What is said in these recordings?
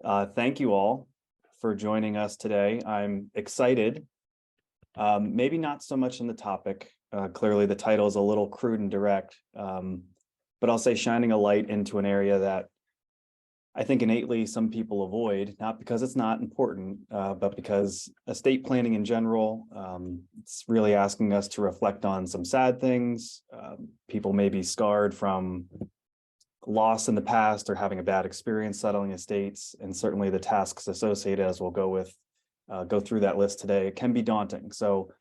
Thank you all for joining us today. I'm excited, maybe not so much in the topic. Clearly, the title is a little crude and direct, but I'll say shining a light into an area that I think innately some people avoid, not because it's not important, but because estate planning in general, it's really asking us to reflect on some sad things. People may be scarred from loss in the past or having a bad experience settling estates, and certainly the tasks associated, as we'll go through that list today. It can be daunting. So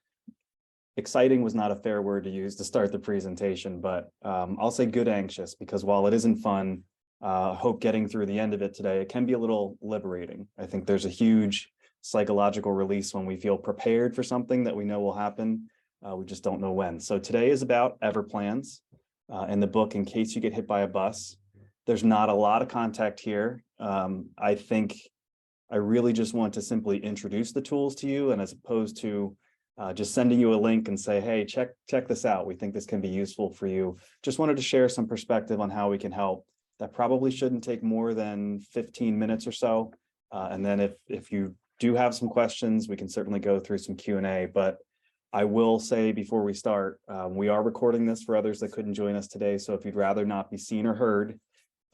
exciting was not a fair word to use to start the presentation, but I'll say good anxious, because while it isn't fun, hope getting through the end of it today, it can be a little liberating. I think there's a huge psychological release when we feel prepared for something that we know will happen. We just don't know when. So today is about Everplans. In the book, In Case You Get Hit by a Bus. There's not a lot of context here. I think I really just want to simply introduce the tools to you, and as opposed to just sending you a link and say, hey, check this out. We think this can be useful for you. Just wanted to share some perspective on how we can help. That probably shouldn't take more than 15 minutes or so. And then if you do have some questions, we can certainly go through some Q&A. But I will say before we start, we are recording this for others that couldn't join us today. So if you'd rather not be seen or heard,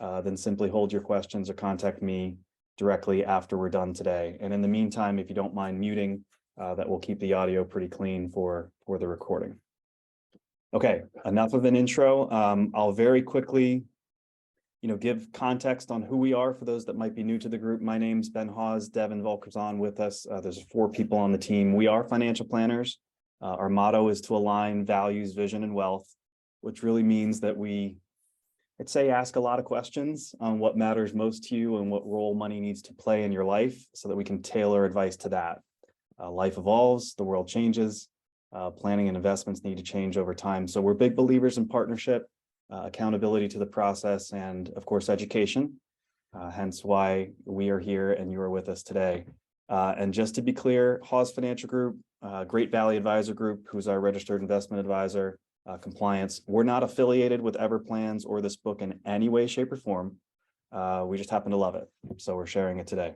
then simply hold your questions or contact me directly after we're done today. And in the meantime, if you don't mind muting, that will keep the audio pretty clean for the recording. Okay, enough of an intro. I'll very quickly give context on who we are for those that might be new to the group. My name's Ben Hawes, Devin Volker's on with us. There's 4 people on the team. We are financial planners. Our motto is to align values, vision, and wealth, which really means that I'd say ask a lot of questions on what matters most to you and what role money needs to play in your life so that we can tailor advice to that. Life evolves, the world changes, planning and investments need to change over time. So we're big believers in partnership, accountability to the process, and of course, education. Hence why we are here and you are with us today. And just to be clear, Hawes Financial Group, Great Valley Advisor Group, who's our registered investment advisor, compliance. We're not affiliated with Everplans or this book in any way, shape, or form. We just happen to love it. So we're sharing it today.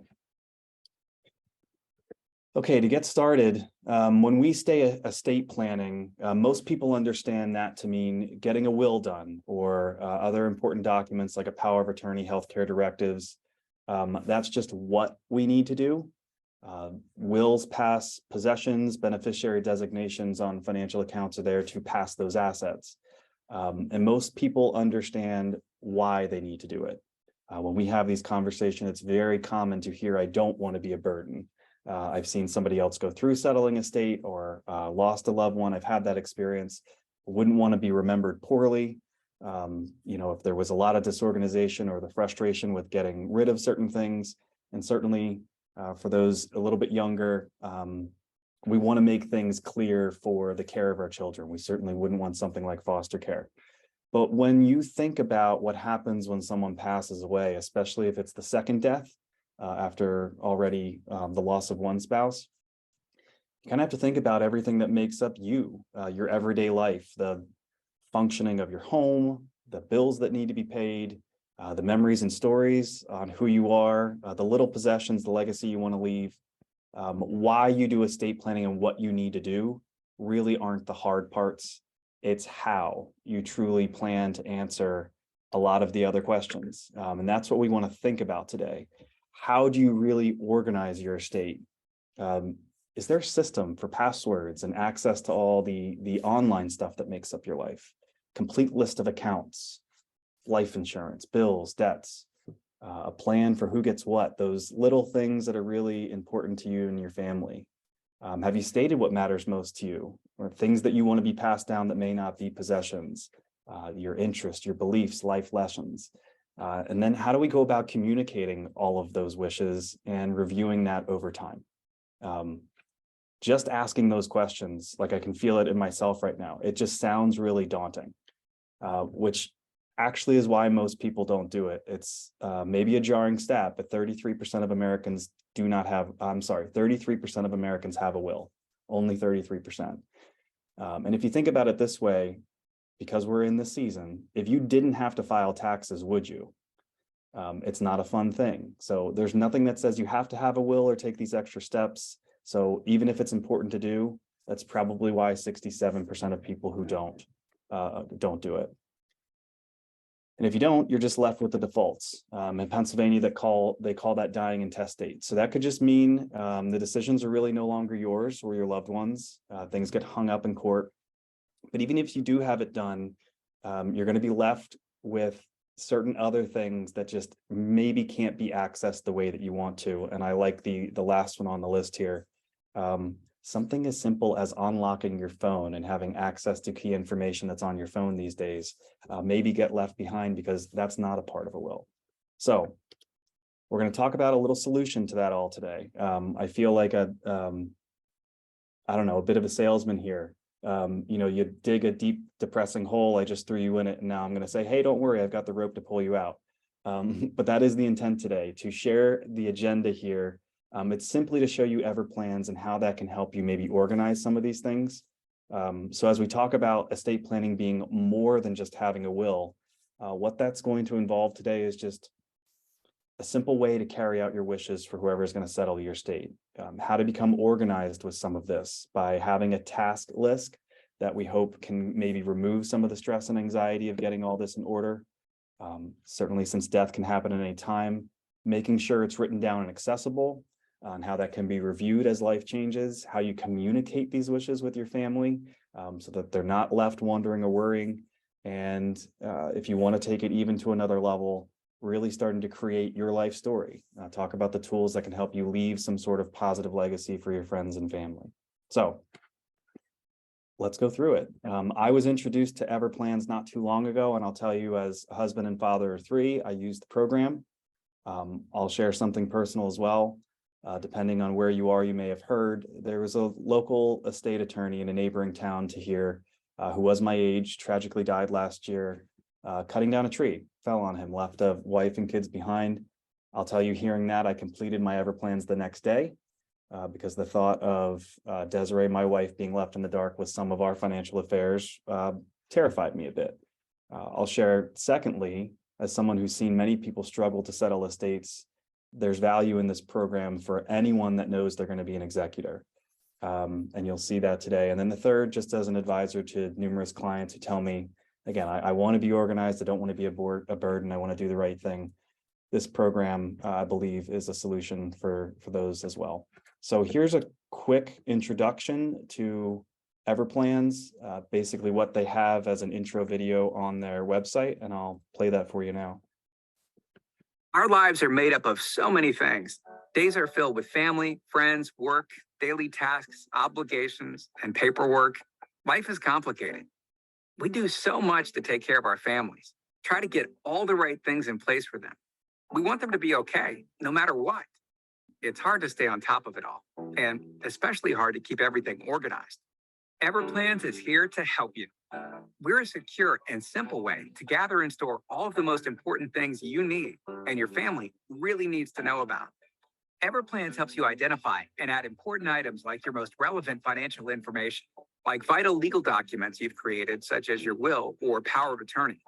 Okay, to get started, when we say estate planning, most people understand that to mean getting a will done or other important documents like a power of attorney, healthcare directives. That's just what we need to do. Wills pass possessions, beneficiary designations on financial accounts are there to pass those assets. And most people understand why they need to do it. When we have these conversations, it's very common to hear, I don't want to be a burden. I've seen somebody else go through settling estate or lost a loved one. I've had that experience. Wouldn't want to be remembered poorly. If there was a lot of disorganization or the frustration with getting rid of certain things, and certainly for those a little bit younger, we want to make things clear for the care of our children. We certainly wouldn't want something like foster care. But when you think about what happens when someone passes away, especially if it's the second death after already the loss of one spouse, you kind of have to think about everything that makes up you, your everyday life, the functioning of your home, the bills that need to be paid, the memories and stories on who you are, the little possessions, the legacy you want to leave. Why you do estate planning and what you need to do really aren't the hard parts. It's how you truly plan to answer a lot of the other questions. And that's what we want to think about today. How do you really organize your estate? Is there a system for passwords and access to all the online stuff that makes up your life? Complete list of accounts, life insurance, bills, debts, a plan for who gets what, those little things that are really important to you and your family. Have you stated what matters most to you, or things that you want to be passed down that may not be possessions, your interest, your beliefs, life lessons? And then how do we go about communicating all of those wishes and reviewing that over time? Just asking those questions, like I can feel it in myself right now, it just sounds really daunting, which actually is why most people don't do it. It's maybe a jarring stat, but 33% of Americans do not have, 33% of Americans have a will, only 33%. And if you think about it this way, because we're in this season, if you didn't have to file taxes, would you? It's not a fun thing. So there's nothing that says you have to have a will or take these extra steps. So even if it's important to do, that's probably why 67% of people who don't do it. And if you don't, you're just left with the defaults. In Pennsylvania, they call that dying intestate. So that could just mean the decisions are really no longer yours or your loved ones. Things get hung up in court. But even if you do have it done, you're going to be left with certain other things that just maybe can't be accessed the way that you want to. And I like the last one on the list here. Something as simple as unlocking your phone and having access to key information that's on your phone these days maybe get left behind because that's not a part of a will. So we're going to talk about a little solution to that all today. I feel like I don't know, a bit of a salesman here. You dig a deep, depressing hole. I just threw you in it. And now I'm going to say, hey, don't worry, I've got the rope to pull you out. But that is the intent today, to share the agenda here. It's simply to show you Everplans and how that can help you maybe organize some of these things. So as we talk about estate planning being more than just having a will, what that's going to involve today is just a simple way to carry out your wishes for whoever is going to settle your estate. How to become organized with some of this by having a task list that we hope can maybe remove some of the stress and anxiety of getting all this in order. Certainly, since death can happen at any time, making sure it's written down and accessible, and how that can be reviewed as life changes, how you communicate these wishes with your family so that they're not left wondering or worrying. And if you want to take it even to another level, really starting to create your life story. Talk about the tools that can help you leave some sort of positive legacy for your friends and family. So let's go through it. I was introduced to Everplans not too long ago, and I'll tell you, as a husband and father of three, I use the program. I'll share something personal as well. Depending on where you are, you may have heard there was a local estate attorney in a neighboring town to here who was my age, tragically died last year, cutting down a tree, fell on him, left a wife and kids behind. I'll tell you, hearing that, I completed my Everplans the next day because the thought of Desiree, my wife, being left in the dark with some of our financial affairs terrified me a bit. I'll share, secondly, as someone who's seen many people struggle to settle estates, there's value in this program for anyone that knows they're going to be an executor. And you'll see that today. And then the third, just as an advisor to numerous clients who tell me, again, I want to be organized. I don't want to be a burden. I want to do the right thing. This program, I believe, is a solution for those as well. So here's a quick introduction to Everplans, basically what they have as an intro video on their website, and I'll play that for you now. Our lives are made up of so many things. Days are filled with family, friends, work, daily tasks, obligations, and paperwork. Life is complicated. We do so much to take care of our families, try to get all the right things in place for them. We want them to be okay, no matter what. It's hard to stay on top of it all, and especially hard to keep everything organized. Everplans is here to help you. We're a secure and simple way to gather and store all of the most important things you need and your family really needs to know about. Everplans helps you identify and add important items like your most relevant financial information, like vital legal documents you've created, such as your will or power of attorney,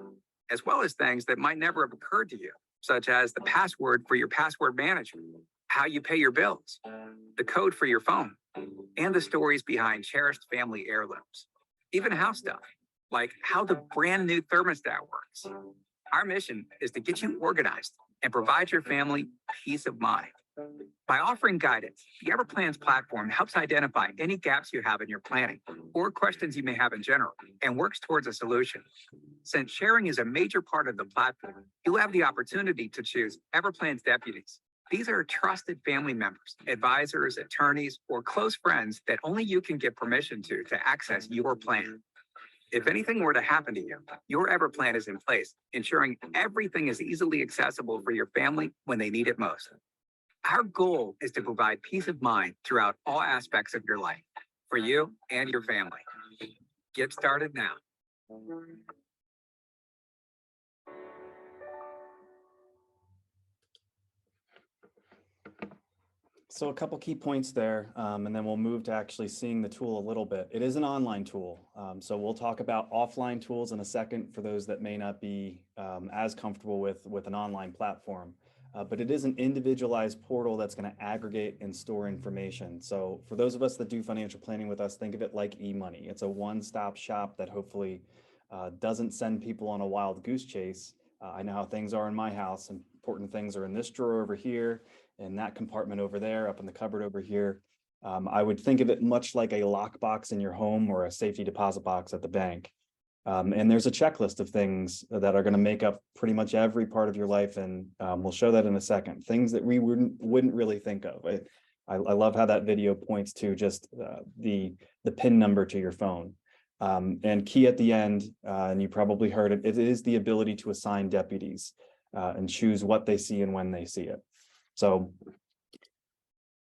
as well as things that might never have occurred to you, such as the password for your password manager, how you pay your bills, the code for your phone, and the stories behind cherished family heirlooms. Even house stuff, like how the brand new thermostat works. Our mission is to get you organized and provide your family peace of mind. By offering guidance, the Everplans platform helps identify any gaps you have in your planning or questions you may have in general and works towards a solution. Since sharing is a major part of the platform, you'll have the opportunity to choose Everplans deputies. These are trusted family members, advisors, attorneys, or close friends that only you can get permission to access your plan. If anything were to happen to you, your Everplan is in place, ensuring everything is easily accessible for your family when they need it most. Our goal is to provide peace of mind throughout all aspects of your life, for you and your family. Get started now. So a couple key points there, and then we'll move to actually seeing the tool a little bit. It is an online tool. So we'll talk about offline tools in a second for those that may not be as comfortable with an online platform. But it is an individualized portal that's going to aggregate and store information. So for those of us that do financial planning with us, think of it like e-money. It's a one-stop shop that hopefully doesn't send people on a wild goose chase. I know how things are in my house. Important things are in this drawer over here, in that compartment over there, up in the cupboard over here. I would think of it much like a lockbox in your home or a safety deposit box at the bank. And there's a checklist of things that are going to make up pretty much every part of your life. And we'll show that in a second. Things that we wouldn't really think of. I love how that video points to just the PIN number to your phone. And key at the end, and you probably heard it, it is the ability to assign deputies and choose what they see and when they see it. So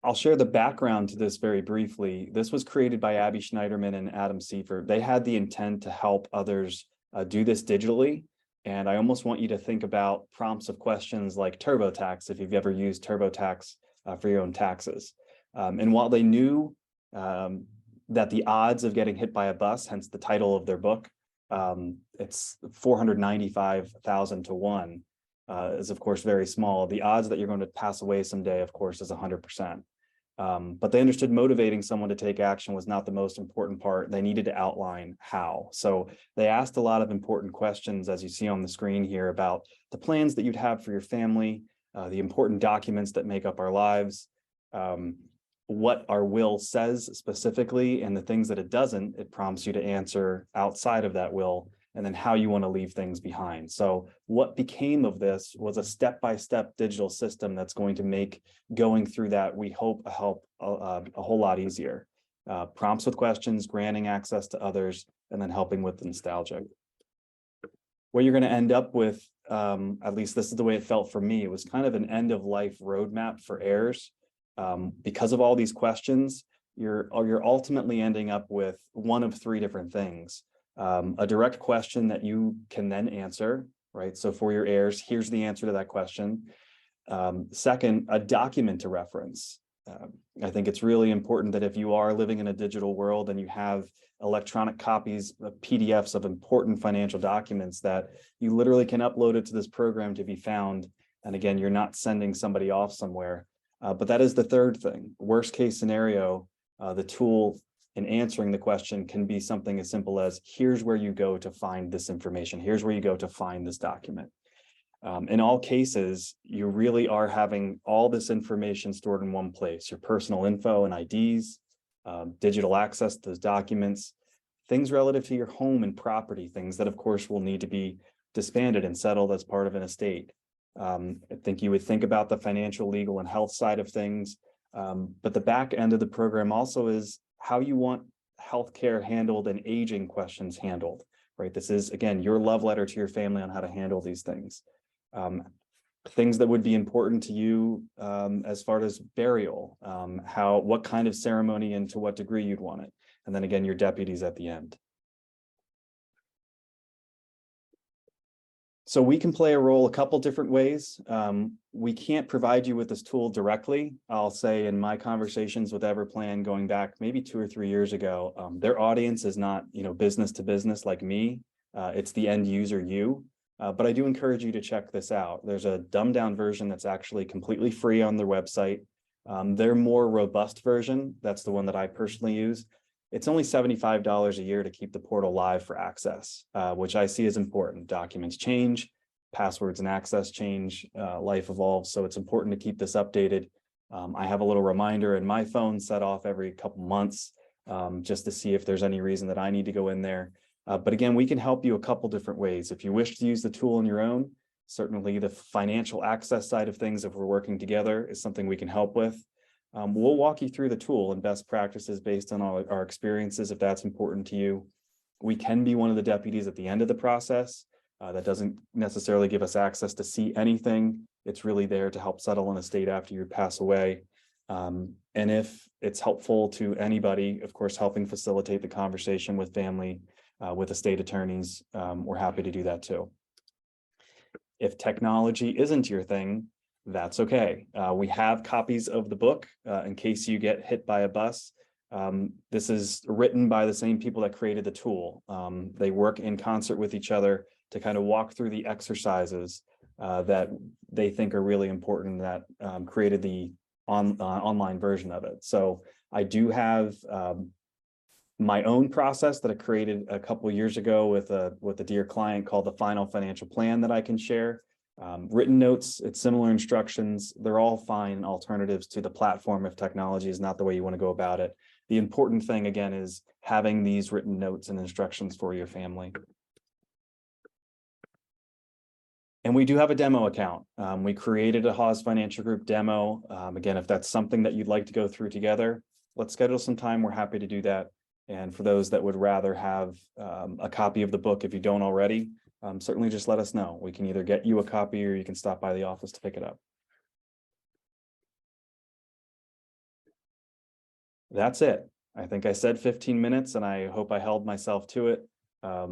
I'll share the background to this very briefly. This was created by Abby Schneiderman and Adam Seifert. They had the intent to help others do this digitally. And I almost want you to think about prompts of questions like TurboTax, if you've ever used TurboTax for your own taxes. And while they knew that the odds of getting hit by a bus, hence the title of their book, it's 495,000 to 1, is of course very small. The odds that you're going to pass away someday, of course, is 100%. But they understood motivating someone to take action was not the most important part. They needed to outline how. So they asked a lot of important questions, as you see on the screen here, about the plans that you'd have for your family, the important documents that make up our lives, what our will says specifically, and the things that it doesn't. It prompts you to answer outside of that will, and then how you want to leave things behind. So what became of this was a step-by-step digital system that's going to make going through that, we hope, help a whole lot easier. Prompts with questions, granting access to others, and then helping with the nostalgia. What you're going to end up with, at least this is the way it felt for me, it was kind of an end-of-life roadmap for heirs. Because of all these questions, you're ultimately ending up with one of three different things. A direct question that you can then answer, right? So for your heirs, here's the answer to that question. Second, a document to reference. I think it's really important that if you are living in a digital world and you have electronic copies of PDFs of important financial documents, that you literally can upload it to this program to be found. And again, you're not sending somebody off somewhere. But that is the third thing. Worst case scenario, the tool in answering the question can be something as simple as, here's where you go to find this information. Here's where you go to find this document. In all cases, you really are having all this information stored in one place, your personal info and IDs, digital access to those documents, things relative to your home and property, things that of course will need to be disbanded and settled as part of an estate. I think you would think about the financial, legal, and health side of things. But the back end of the program also is how you want healthcare handled and aging questions handled, right? This is, again, your love letter to your family on how to handle these things. Things that would be important to you as far as burial, what kind of ceremony and to what degree you'd want it. And then again, your deputies at the end. So we can play a role a couple different ways. We can't provide you with this tool directly. I'll say in my conversations with Everplan going back maybe 2 or 3 years ago, their audience is not, business to business like me. It's the end user, you. But I do encourage you to check this out. There's a dumbed down version that's actually completely free on their website. Their more robust version, that's the one that I personally use. It's only $75 a year to keep the portal live for access, which I see as important. Documents change, passwords and access change, life evolves. So it's important to keep this updated. I have a little reminder in my phone set off every couple months just to see if there's any reason that I need to go in there. But again, we can help you a couple different ways. If you wish to use the tool on your own, certainly the financial access side of things, if we're working together, is something we can help with. We'll walk you through the tool and best practices based on our experiences, if that's important to you. We can be one of the deputies at the end of the process. That doesn't necessarily give us access to see anything. It's really there to help settle an estate after you pass away. And if it's helpful to anybody, of course, helping facilitate the conversation with family, with estate attorneys, we're happy to do that too. If technology isn't your thing, that's okay. We have copies of the book in case you get hit by a bus. This is written by the same people that created the tool. They work in concert with each other to kind of walk through the exercises that they think are really important that created the online version of it. So I do have my own process that I created a couple of years ago with a dear client called the Final Financial Plan that I can share. Written notes, it's similar instructions. They're all fine alternatives to the platform if technology is not the way you want to go about it. The important thing, again, is having these written notes and instructions for your family. And we do have a demo account. We created a Haas Financial Group demo. Again, if that's something that you'd like to go through together, let's schedule some time. We're happy to do that. And for those that would rather have a copy of the book, if you don't already, certainly just let us know. We can either get you a copy or you can stop by the office to pick it up. That's it. I think I said 15 minutes and I hope I held myself to it. I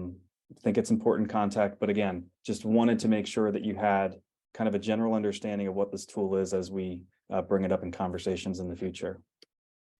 think it's important contact, but again, just wanted to make sure that you had kind of a general understanding of what this tool is as we bring it up in conversations in the future.